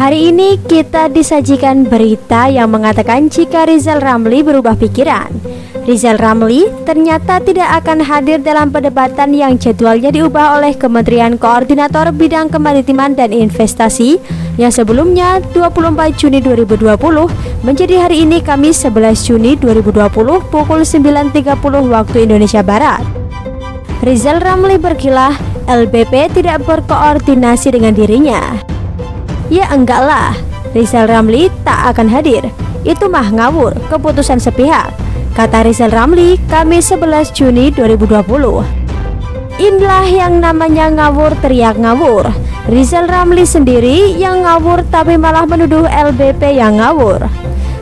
Hari ini kita disajikan berita yang mengatakan jika Rizal Ramli berubah pikiran. Rizal Ramli ternyata tidak akan hadir dalam perdebatan yang jadwalnya diubah oleh Kementerian Koordinator Bidang Kemaritiman dan Investasi yang sebelumnya 24 Juni 2020 menjadi hari ini Kamis 11 Juni 2020 pukul 9.30 waktu Indonesia Barat. Rizal Ramli berkilah LBP tidak berkoordinasi dengan dirinya. Ya enggak lah, Rizal Ramli tak akan hadir. Itu mah ngawur, keputusan sepihak, kata Rizal Ramli Kamis 11 Juni 2020. Inilah yang namanya ngawur teriak ngawur. Rizal Ramli sendiri yang ngawur tapi malah menuduh LBP yang ngawur.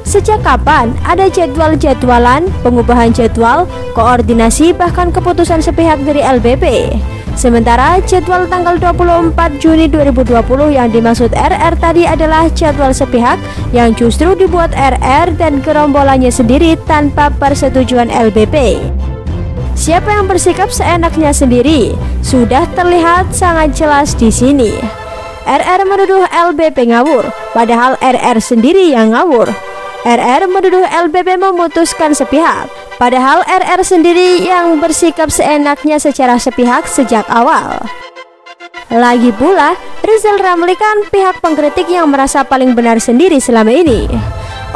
Sejak kapan ada jadwal-jadwalan, pengubahan jadwal, koordinasi bahkan keputusan sepihak dari LBP? Sementara jadwal tanggal 24 Juni 2020 yang dimaksud RR tadi adalah jadwal sepihak yang justru dibuat RR dan gerombolannya sendiri tanpa persetujuan LBP. Siapa yang bersikap seenaknya sendiri? Sudah terlihat sangat jelas di sini. RR menuduh LBP ngawur, padahal RR sendiri yang ngawur. RR menuduh LBP memutuskan sepihak, padahal RR sendiri yang bersikap seenaknya secara sepihak sejak awal. Lagi pula, Rizal Ramli kan pihak pengkritik yang merasa paling benar sendiri selama ini.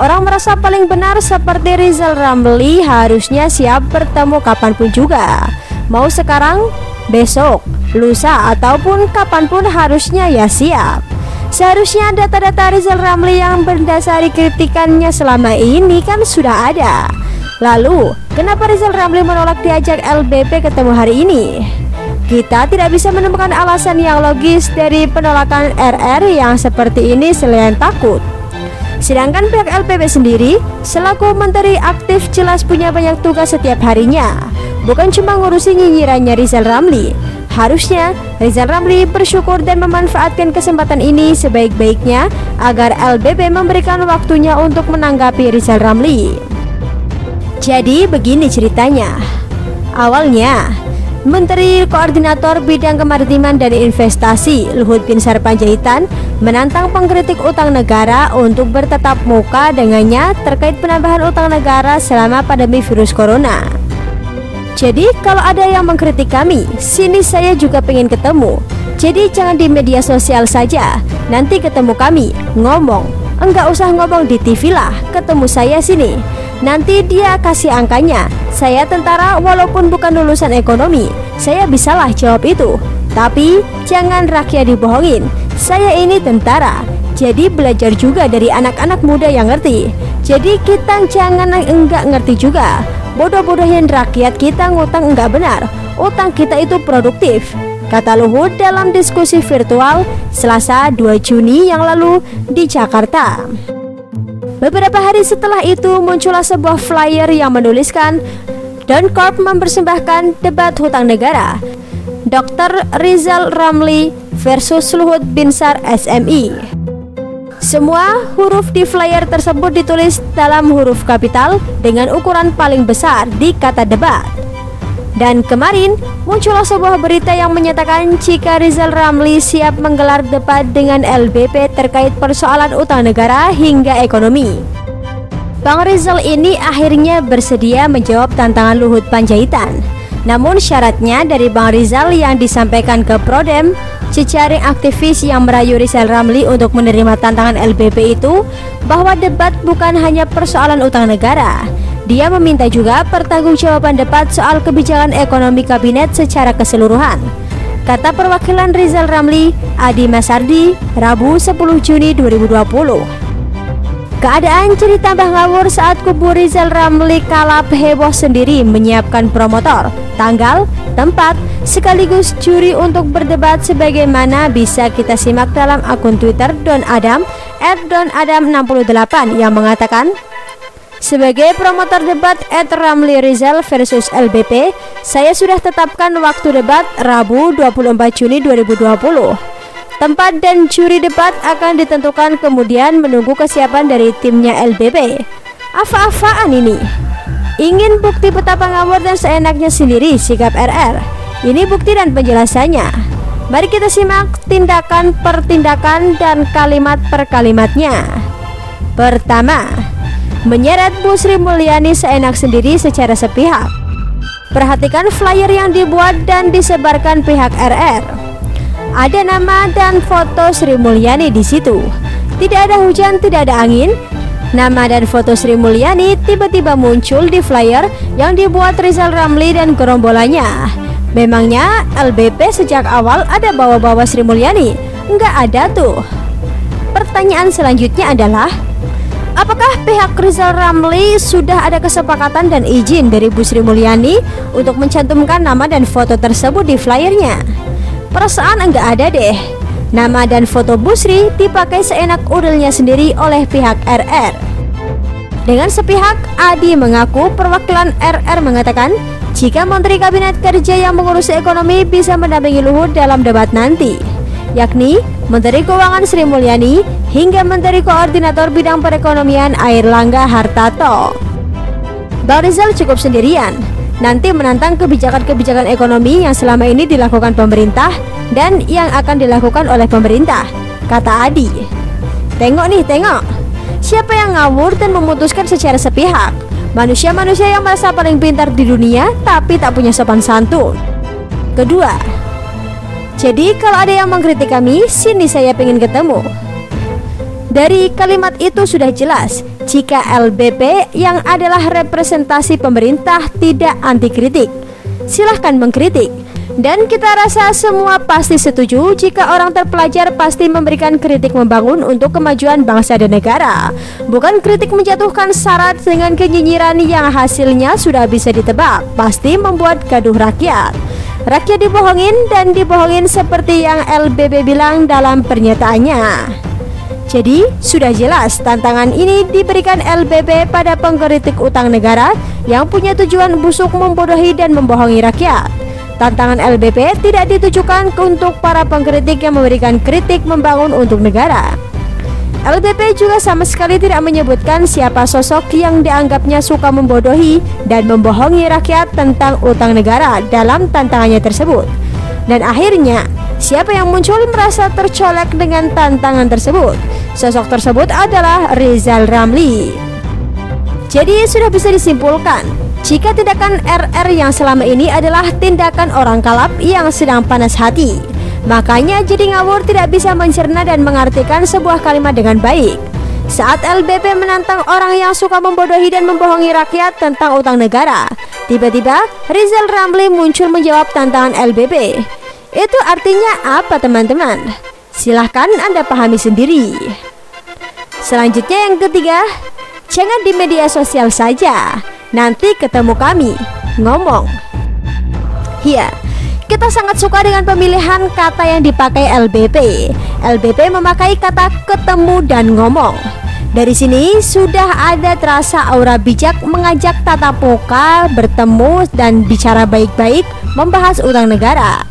Orang merasa paling benar seperti Rizal Ramli harusnya siap bertemu kapanpun juga. Mau sekarang, besok, lusa, ataupun kapanpun harusnya ya siap. Seharusnya data-data Rizal Ramli yang berdasari kritikannya selama ini kan sudah ada. Lalu, kenapa Rizal Ramli menolak diajak LBP ketemu hari ini? Kita tidak bisa menemukan alasan yang logis dari penolakan RR yang seperti ini selain takut. Sedangkan pihak LBP sendiri selaku menteri aktif jelas punya banyak tugas setiap harinya, bukan cuma ngurusi nyinyirannya Rizal Ramli. Harusnya Rizal Ramli bersyukur dan memanfaatkan kesempatan ini sebaik-baiknya agar LBP memberikan waktunya untuk menanggapi Rizal Ramli. Jadi begini ceritanya. Awalnya Menteri Koordinator Bidang Kemaritiman dan Investasi Luhut Binsar Panjaitan menantang pengkritik utang negara untuk bertatap muka dengannya terkait penambahan utang negara selama pandemi virus corona. Jadi kalau ada yang mengkritik kami, sini saya juga pengen ketemu. Jadi jangan di media sosial saja, nanti ketemu kami, ngomong. Enggak usah ngomong di TV lah, ketemu saya sini. Nanti dia kasih angkanya. Saya tentara walaupun bukan lulusan ekonomi, saya bisalah jawab itu. Tapi jangan rakyat dibohongin, saya ini tentara. Jadi belajar juga dari anak-anak muda yang ngerti. Jadi kita jangan enggak ngerti juga. Bodoh-bodohin rakyat kita ngutang enggak benar. Utang kita itu produktif, kata Luhut dalam diskusi virtual Selasa 2 Juni yang lalu di Jakarta. Beberapa hari setelah itu muncullah sebuah flyer yang menuliskan Don Corp mempersembahkan debat hutang negara, Dr. Rizal Ramli versus Luhut Binsar SMI. Semua huruf di flyer tersebut ditulis dalam huruf kapital dengan ukuran paling besar di kata debat. Dan kemarin muncullah sebuah berita yang menyatakan jika Rizal Ramli siap menggelar debat dengan LBP terkait persoalan utang negara hingga ekonomi. Bang Rizal ini akhirnya bersedia menjawab tantangan Luhut Panjaitan. Namun syaratnya dari Bang Rizal yang disampaikan ke Prodem, jejaring aktivis yang merayu Rizal Ramli untuk menerima tantangan LBP itu bahwa debat bukan hanya persoalan utang negara. Dia meminta juga pertanggungjawaban debat soal kebijakan ekonomi kabinet secara keseluruhan, kata perwakilan Rizal Ramli, Adi Masardi, Rabu 10 Juni 2020. Keadaan jadi tambah ngawur saat kubu Rizal Ramli kalap heboh sendiri menyiapkan promotor, tanggal, tempat, sekaligus juri untuk berdebat sebagaimana bisa kita simak dalam akun Twitter Don Adam @donadam68 yang mengatakan, sebagai promotor debat @Ramli Rizal versus LBP, saya sudah tetapkan waktu debat Rabu 24 Juni 2020. Tempat dan juri debat akan ditentukan kemudian menunggu kesiapan dari timnya LBP. Apa-apaan ini? Ingin bukti betapa ngawur dan seenaknya sendiri sikap RR? Ini bukti dan penjelasannya. Mari kita simak tindakan per tindakan dan kalimat per kalimatnya. Pertama, menyeret Bu Sri Mulyani seenak sendiri secara sepihak. Perhatikan flyer yang dibuat dan disebarkan pihak RR. Ada nama dan foto Sri Mulyani di situ. Tidak ada hujan, tidak ada angin. Nama dan foto Sri Mulyani tiba-tiba muncul di flyer yang dibuat Rizal Ramli dan gerombolannya. Memangnya LBP sejak awal ada bawa-bawa Sri Mulyani? Enggak ada tuh. Pertanyaan selanjutnya adalah, apakah pihak Rizal Ramli sudah ada kesepakatan dan izin dari Bu Sri Mulyani untuk mencantumkan nama dan foto tersebut di flyernya? Perasaan enggak ada deh. Nama dan foto Bu Sri dipakai seenak urilnya sendiri oleh pihak RR. Dengan sepihak, Adi mengaku perwakilan RR mengatakan jika Menteri Kabinet Kerja yang mengurusi ekonomi bisa mendampingi Luhut dalam debat nanti, yakni Menteri Keuangan Sri Mulyani hingga Menteri Koordinator Bidang Perekonomian Airlangga Hartarto. Bang Rizal cukup sendirian, nanti menantang kebijakan-kebijakan ekonomi yang selama ini dilakukan pemerintah dan yang akan dilakukan oleh pemerintah, kata Adi. Tengok nih, tengok. Siapa yang ngawur dan memutuskan secara sepihak? Manusia-manusia yang merasa paling pintar di dunia tapi tak punya sopan santun. Kedua, jadi kalau ada yang mengkritik kami, sini saya pengen ketemu. Dari kalimat itu sudah jelas jika LBP yang adalah representasi pemerintah tidak anti kritik. Silahkan mengkritik. Dan kita rasa semua pasti setuju jika orang terpelajar pasti memberikan kritik membangun untuk kemajuan bangsa dan negara, bukan kritik menjatuhkan syarat dengan kenyinyiran yang hasilnya sudah bisa ditebak, pasti membuat gaduh rakyat. Rakyat dibohongin dan dibohongin seperti yang LBP bilang dalam pernyataannya. Jadi sudah jelas tantangan ini diberikan LBP pada pengkritik utang negara yang punya tujuan busuk membodohi dan membohongi rakyat. Tantangan LBP tidak ditujukan untuk para pengkritik yang memberikan kritik membangun untuk negara. LBP juga sama sekali tidak menyebutkan siapa sosok yang dianggapnya suka membodohi dan membohongi rakyat tentang utang negara dalam tantangannya tersebut. Dan akhirnya, siapa yang muncul merasa tercolek dengan tantangan tersebut? Sosok tersebut adalah Rizal Ramli. Jadi sudah bisa disimpulkan jika tindakan RR yang selama ini adalah tindakan orang kalap yang sedang panas hati. Makanya jadi ngawur tidak bisa mencerna dan mengartikan sebuah kalimat dengan baik. Saat LBP menantang orang yang suka membodohi dan membohongi rakyat tentang utang negara, tiba-tiba Rizal Ramli muncul menjawab tantangan LBP. Itu artinya apa teman-teman? Silahkan Anda pahami sendiri. Selanjutnya yang ketiga, jangan di media sosial saja, nanti ketemu kami ngomong. Iya, kita sangat suka dengan pemilihan kata yang dipakai LBP. LBP memakai kata ketemu dan ngomong. Dari sini sudah ada terasa aura bijak mengajak tatap muka, bertemu dan bicara baik-baik membahas utang negara.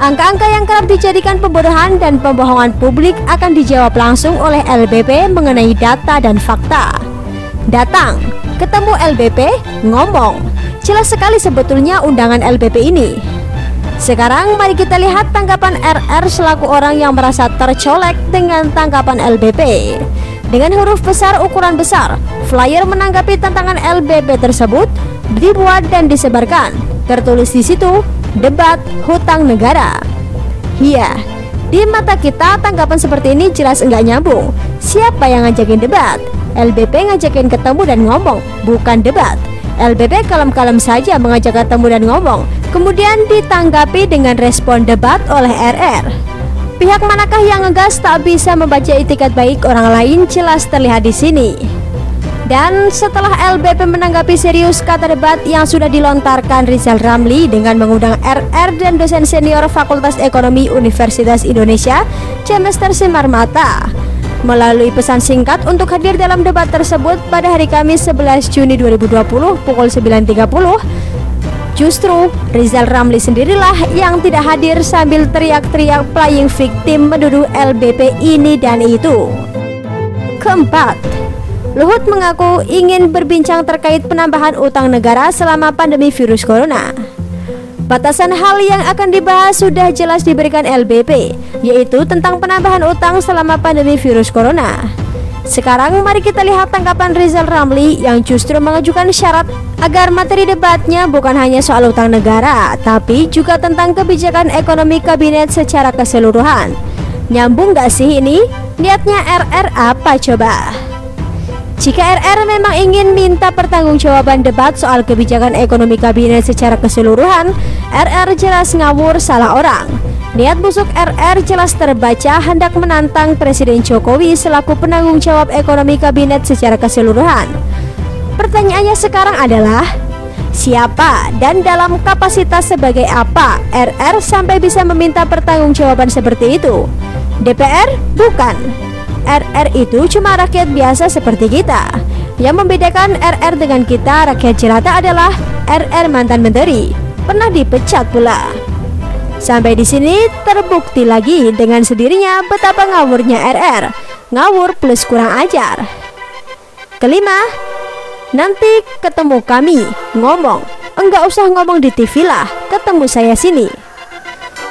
Angka-angka yang kerap dijadikan pembodohan dan pembohongan publik akan dijawab langsung oleh LBP mengenai data dan fakta. Datang, ketemu LBP, ngomong. Jelas sekali sebetulnya undangan LBP ini. Sekarang mari kita lihat tanggapan RR selaku orang yang merasa tercolek dengan tanggapan LBP. Dengan huruf besar ukuran besar, flyer menanggapi tantangan LBP tersebut dibuat dan disebarkan. Tertulis di situ, debat hutang negara. Iya, di mata kita tanggapan seperti ini jelas enggak nyambung. Siapa yang ngajakin debat? LBP ngajakin ketemu dan ngomong, bukan debat. LBP kalem-kalem saja mengajak ketemu dan ngomong, kemudian ditanggapi dengan respon debat oleh RR. Pihak manakah yang ngegas tak bisa membaca itikat baik orang lain jelas terlihat di sini. Dan setelah LBP menanggapi serius kata debat yang sudah dilontarkan Rizal Ramli dengan mengundang RR dan dosen senior Fakultas Ekonomi Universitas Indonesia, Chemester Simarmata, melalui pesan singkat untuk hadir dalam debat tersebut pada hari Kamis 11 Juni 2020 pukul 9.30, justru Rizal Ramli sendirilah yang tidak hadir sambil teriak-teriak playing victim menuduh LBP ini dan itu. Keempat, Luhut mengaku ingin berbincang terkait penambahan utang negara selama pandemi virus corona. Batasan hal yang akan dibahas sudah jelas diberikan LBP, yaitu tentang penambahan utang selama pandemi virus corona. Sekarang mari kita lihat tanggapan Rizal Ramli yang justru mengajukan syarat agar materi debatnya bukan hanya soal utang negara, tapi juga tentang kebijakan ekonomi kabinet secara keseluruhan. Nyambung gak sih ini? Niatnya RR apa coba? Jika RR memang ingin minta pertanggungjawaban debat soal kebijakan ekonomi kabinet secara keseluruhan, RR jelas ngawur salah orang. Niat busuk RR jelas terbaca hendak menantang Presiden Jokowi selaku penanggung jawab ekonomi kabinet secara keseluruhan. Pertanyaannya sekarang adalah, siapa dan dalam kapasitas sebagai apa RR sampai bisa meminta pertanggungjawaban seperti itu? DPR? Bukan. RR itu cuma rakyat biasa seperti kita. Yang membedakan RR dengan kita rakyat jelata adalah RR mantan menteri, pernah dipecat pula. Sampai di sini terbukti lagi dengan sendirinya betapa ngawurnya RR. Ngawur plus kurang ajar. Kelima, nanti ketemu kami ngomong. Enggak usah ngomong di TV lah, ketemu saya sini.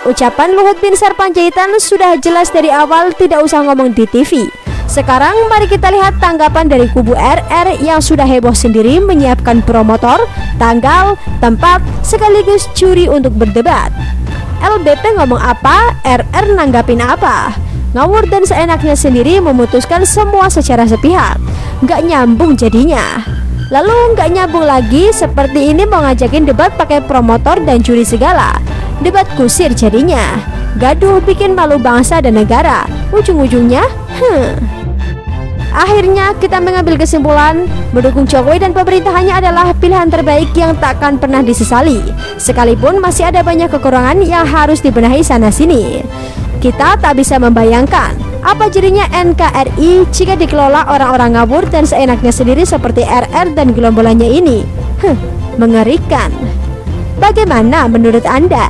Ucapan Luhut Binsar Panjaitan sudah jelas dari awal tidak usah ngomong di TV. Sekarang mari kita lihat tanggapan dari kubu RR yang sudah heboh sendiri menyiapkan promotor, tanggal, tempat, sekaligus juri untuk berdebat. LBP ngomong apa, RR nanggapin apa. Ngawur dan seenaknya sendiri memutuskan semua secara sepihak. Nggak nyambung jadinya. Lalu nggak nyambung lagi, seperti ini mau ngajakin debat pakai promotor dan juri segala. Debat kusir jadinya. Gaduh bikin malu bangsa dan negara. Ujung-ujungnya, akhirnya kita mengambil kesimpulan, mendukung Jokowi dan pemerintahannya adalah pilihan terbaik yang takkan pernah disesali. Sekalipun masih ada banyak kekurangan yang harus dibenahi sana-sini. Kita tak bisa membayangkan apa jadinya NKRI jika dikelola orang-orang ngawur dan seenaknya sendiri seperti RR dan gerombolannya ini. Mengerikan. Bagaimana menurut Anda?